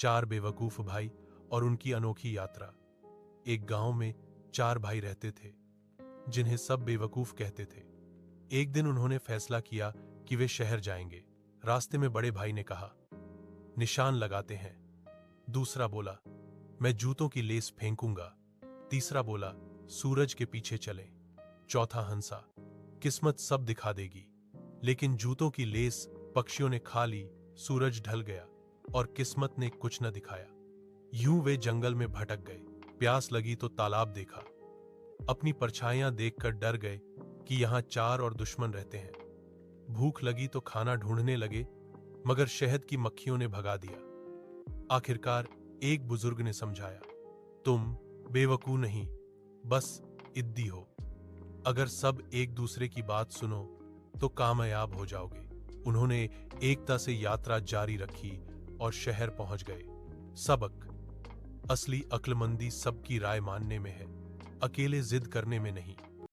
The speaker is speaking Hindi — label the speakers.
Speaker 1: चार बेवकूफ भाई और उनकी अनोखी यात्रा। एक गांव में चार भाई रहते थे जिन्हें सब बेवकूफ कहते थे। एक दिन उन्होंने फैसला किया कि वे शहर जाएंगे। रास्ते में बड़े भाई ने कहा, निशान लगाते हैं। दूसरा बोला, मैं जूतों की लेस फेंकूंगा। तीसरा बोला, सूरज के पीछे चलें। चौथा हंसा, किस्मत सब दिखा देगी। लेकिन जूतों की लेस पक्षियों ने खा ली, सूरज ढल गया और किस्मत ने कुछ न दिखाया। यूं वे जंगल में भटक गए। प्यास लगी तो तालाब देखा। अपनी परछाइयां देखकर डर गए कि यहां चार और दुश्मन रहते हैं। भूख लगी तो खाना ढूंढने लगे, मगर शहद की मक्खियों ने भगा दिया। आखिरकार एक बुजुर्ग ने समझाया, तुम बेवकूफ नहीं, बस इद्दी हो। अगर सब एक दूसरे की बात सुनो तो कामयाब हो जाओगे। उन्होंने एकता से यात्रा जारी रखी और शहर पहुंच गए। सबक, असली अक्लमंदी सबकी राय मानने में है, अकेले जिद करने में नहीं।